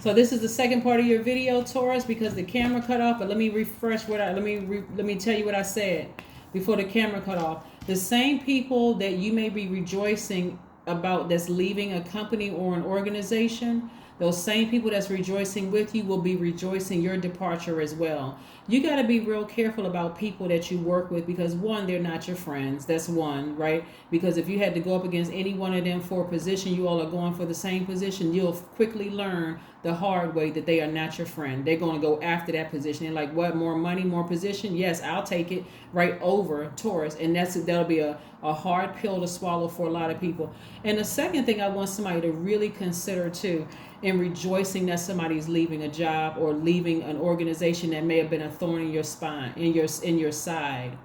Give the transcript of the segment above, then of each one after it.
So this is the second part of your video, Taurus, because the camera cut off. But let me refresh let me tell you what I said before the camera cut off. The same people that you may be rejoicing about that's leaving a company or an organization, those same people that's rejoicing with you will be rejoicing your departure as well. You got to be real careful about people that you work with, because one, they're not your friends. That's one, right? Because if you had to go up against any one of them for a position, you all are going for the same position, you'll quickly learn the hard way that they are not your friend. They're going to go after that position. And like, what, more money, more position? Yes, I'll take it, right over Taurus. And that'll be a hard pill to swallow for a lot of people. And the second thing I want somebody to really consider too, in rejoicing that somebody's leaving a job or leaving an organization that may have been a thorn in your spine, in your side.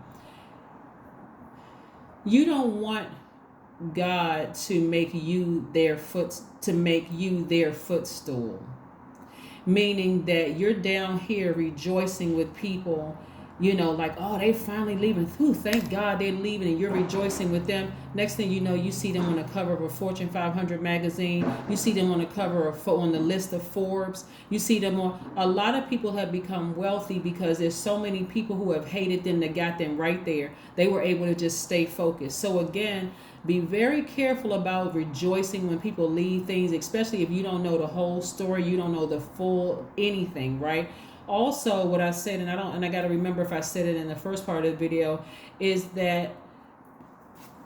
You don't want God to make you their footstool. Meaning that you're down here rejoicing with people, like, oh, they finally leaving. Ooh, thank God they're leaving, and you're rejoicing with them. Next thing you know, you see them on the cover of a Fortune 500 magazine. You see them on the cover on the list of Forbes. You see them on. A lot of people have become wealthy because there's so many people who have hated them that got them right there. They were able to just stay focused. So again, be very careful about rejoicing when people leave things, especially if you don't know the whole story, you don't know the full anything, right? Also, what I said, and I got to remember if I said it in the first part of the video, is that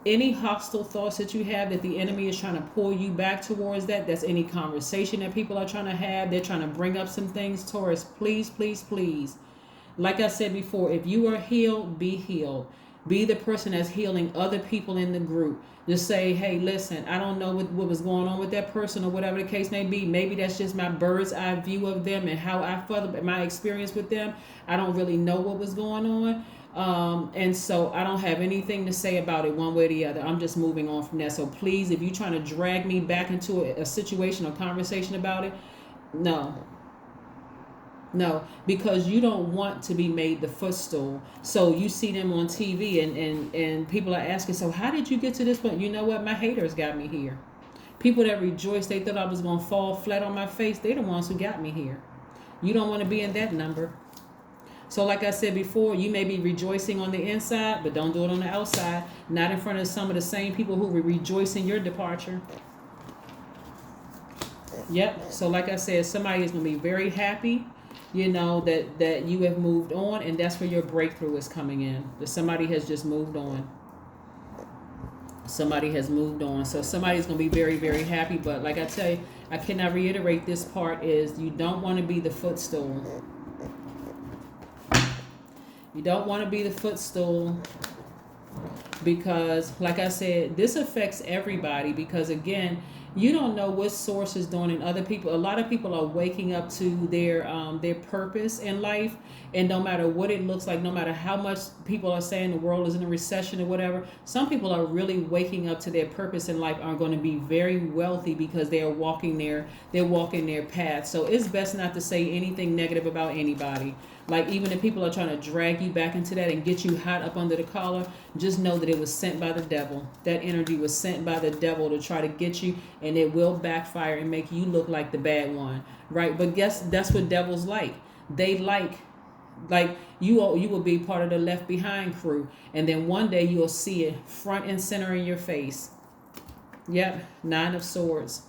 any hostile thoughts that you have that the enemy is trying to pull you back towards, that's any conversation that people are trying to have, they're trying to bring up some things. Taurus, please, please, please. Like I said before, if you are healed, be healed. Be the person that's healing other people in the group. Just say, hey, listen, I don't know what was going on with that person or whatever the case may be. Maybe that's just my bird's eye view of them and how I felt, my experience with them. I don't really know what was going on. And so I don't have anything to say about it one way or the other. I'm just moving on from that. So please, if you're trying to drag me back into a situation or conversation about it, no, because you don't want to be made the footstool. So you see them on TV and people are asking, so how did you get to this point? You know what? My haters got me here. People that rejoice, they thought I was going to fall flat on my face. They're the ones who got me here. You don't want to be in that number. So like I said before, you may be rejoicing on the inside, but don't do it on the outside. Not in front of some of the same people who will rejoice in your departure. Yep. So like I said, somebody is going to be very happy, that you have moved on, and that's where your breakthrough is coming in. That somebody has just moved on. Somebody has moved on. So somebody's going to be very, very happy. But like I tell you, I cannot reiterate this part, is you don't want to be the footstool. You don't want to be the footstool, because like I said, this affects everybody, because again, you don't know what source is doing in other people. A lot of people are waking up to their purpose in life, and no matter what it looks like, no matter how much people are saying the world is in a recession or whatever, some people are really waking up to their purpose in life, are going to be very wealthy because they're walking their path. So it's best not to say anything negative about anybody. Like, even if people are trying to drag you back into that and get you hot up under the collar, just know that it was sent by the devil. That energy was sent by the devil to try to get you, and it will backfire and make you look like the bad one, right? But guess that's what devils like. They like you will be part of the left behind crew, and then one day you'll see it front and center in your face. Yep, 9 of Swords.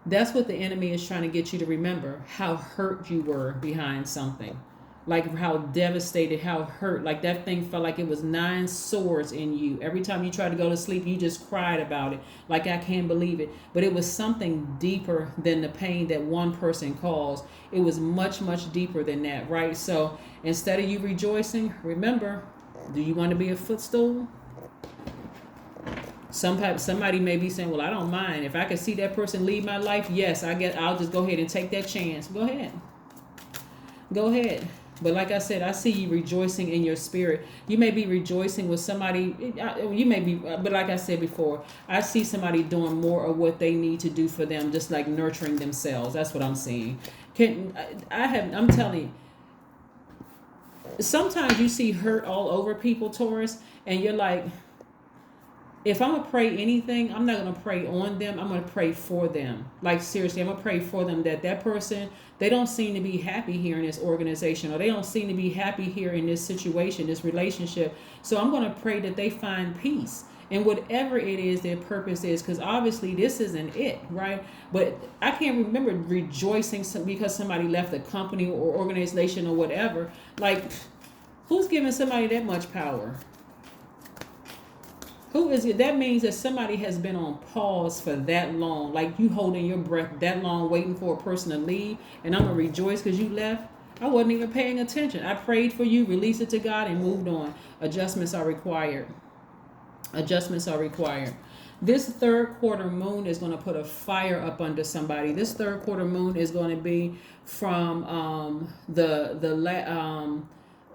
That's what the enemy is trying to get you to remember, how hurt you were behind something. Like how devastated, how hurt. Like that thing felt like it was 9 swords in you. Every time you tried to go to sleep, you just cried about it. Like, I can't believe it. But it was something deeper than the pain that one person caused. It was much, much deeper than that, right? So instead of you rejoicing, remember, do you want to be a footstool? Somebody may be saying, well, I don't mind. If I can see that person leave my life, yes, I'll just go ahead and take that chance. Go ahead. But like I said, I see you rejoicing in your spirit. You may be rejoicing with somebody. You may be, but like I said before, I see somebody doing more of what they need to do for them, just like nurturing themselves. That's what I'm seeing. I'm telling you, sometimes you see hurt all over people, Taurus, and you're like, if I'm gonna pray anything, I'm not gonna pray on them. I'm gonna pray for them. Like seriously, I'm gonna pray for them that person, they don't seem to be happy here in this organization, or they don't seem to be happy here in this situation, this relationship. So I'm gonna pray that they find peace and whatever it is their purpose is, because obviously this isn't it, right? But I can't remember rejoicing because somebody left a company or organization or whatever. Like, who's giving somebody that much power? Who is it? That means that somebody has been on pause for that long, like you holding your breath that long, waiting for a person to leave, and I'm gonna rejoice because you left. I wasn't even paying attention. I prayed for you, released it to God, and moved on. Adjustments are required. Adjustments are required. This third quarter moon is going to put a fire up under somebody. This third quarter moon is going to be from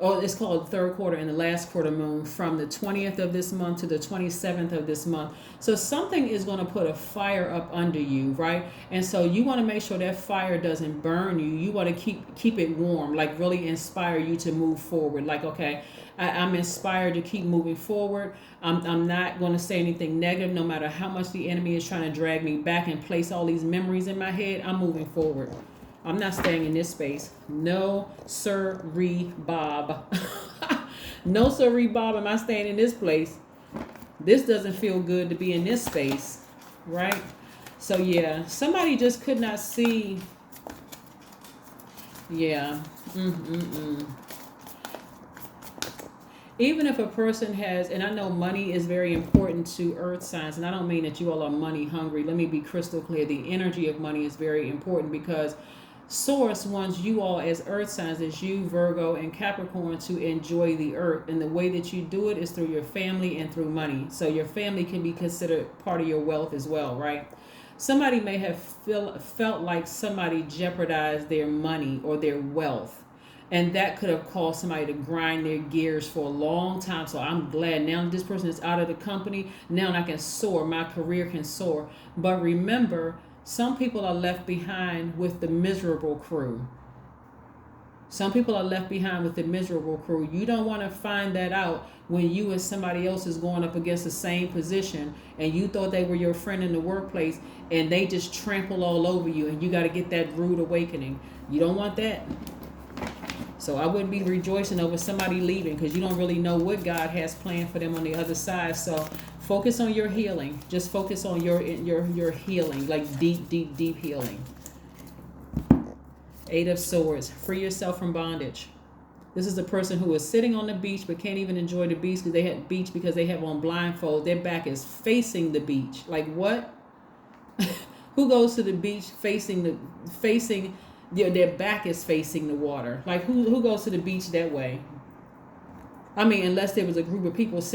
it's called third quarter and the last quarter moon, from the 20th of this month to the 27th of this month. So something is going to put a fire up under you, right? And so you want to make sure that fire doesn't burn you. You want to keep it warm, like really inspire you to move forward. Like, okay, I'm inspired to keep moving forward. I'm not going to say anything negative, no matter how much the enemy is trying to drag me back and place all these memories in my head. I'm moving forward. I'm not staying in this space. No, sirree, Bob. No, sirree, Bob. Am I staying in this place? This doesn't feel good to be in this space, right? So, yeah, somebody just could not see. Yeah. Even if a person has, and I know money is very important to earth signs, and I don't mean that you all are money hungry. Let me be crystal clear. The energy of money is very important because Source wants you all as earth signs, as you, Virgo and Capricorn, to enjoy the earth. And the way that you do it is through your family and through money. So your family can be considered part of your wealth as well, right? Somebody may have felt like somebody jeopardized their money or their wealth. And that could have caused somebody to grind their gears for a long time. So I'm glad now this person is out of the company. Now I can soar. My career can soar. But remember, some people are left behind with the miserable crew. Some people are left behind with the miserable crew. You don't want to find that out when you and somebody else is going up against the same position and you thought they were your friend in the workplace and they just trample all over you and you got to get that rude awakening. You don't want that. So I wouldn't be rejoicing over somebody leaving because you don't really know what God has planned for them on the other side. So focus on your healing. Just focus on your healing, like deep healing. 8 of Swords. Free yourself from bondage. This is the person who is sitting on the beach but can't even enjoy the beach because they have on blindfold. Their back is facing the beach. Like what? Who goes to the beach facing their back is facing the water? Like who goes to the beach that way? I mean, unless there was a group of people